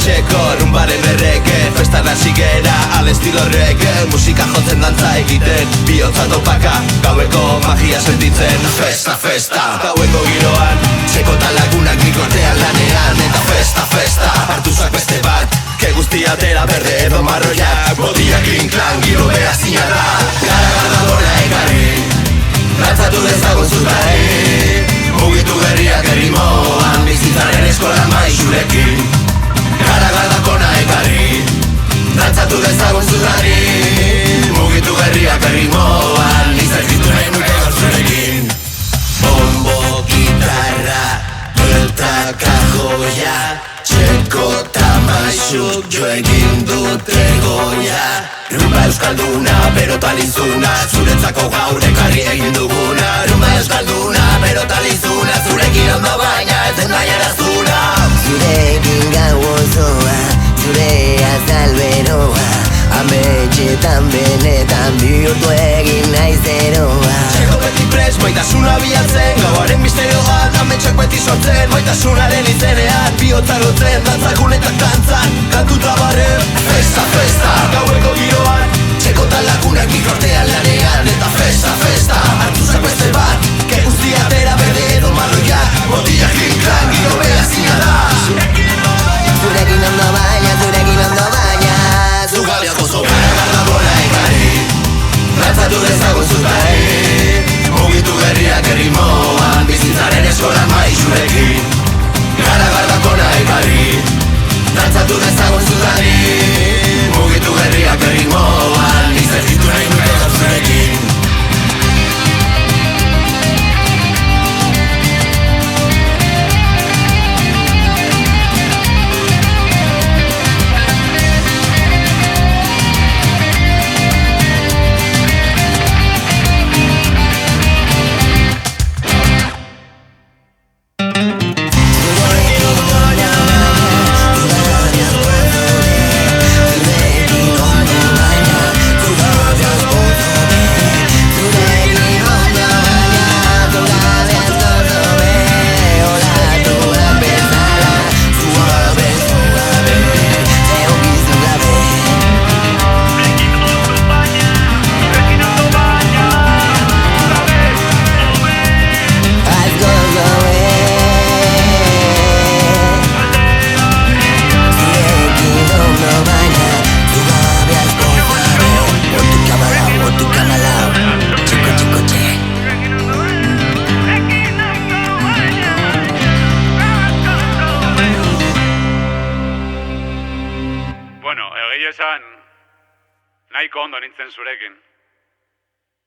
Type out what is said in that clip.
Txeko rumbaren erreke, festan hasi gera al estilo reggae. Musika jotzen dantza egiten, bihotza topaka, gaueko magia sentitzen. Festa, festa, gaueko giroan, txeko eta lagunak mikortean lanean. Eta festa, festa, hartuzak beste bat, ke guztia atera berde edo marroiak. Bodia kling-klang, giro beha zina da. Gara gora ekarri, dantzatu dezagun zutari. Mugitu berriak errimoan, bizitzaren eskola maixurekin. Gara kona ekarri, dantzatu dezagun zutari. Mugitu berriak errimoan, izerkitu nahi nuke gorzurekin. Bombo, gitarra, eta kajoia, txeko eta maixuk jo egin dute goia. Rumba euskalduna, berotalizuna, zuretzako gaur ekarri egin duguna. Rumba euskalduna, berotalizuna, zurekin ondo baina ez den gaiarazuna. Zurekin gau osoa, zure azal beroa, ametxetan benetan bihurtu egin naiz eroa. Txeko beti pres, maitasuna bilatzen, gauaren misterioan, ametxak beti sortzen. Maitasunaren izenean, bihotza lotzen, dantzakunetak dantzan, kantu tabarren. Festa, festa, gaueko giroan, txeko eta lagunak mikortean lanean. Eta festa, festa, hartuzak beste bat, ke guztia atera berde edo marroiak. Botilak kling-klang, giro beha zina da. Zurekin ondo baina, zurekin ondo baina. Zu gabiak oso gara gora ekarri, dantzatu dezagun zutari. Mugitu berriak errimoan, bizitzaren eskola maixurekin. Gara kona ekarri, dantzatu dezagun zutari. Mugitu berriak errimoan, izerkitu nahi nuke gorzurekin. Bueno, egia esan, nahiko ondo nintzen zurekin.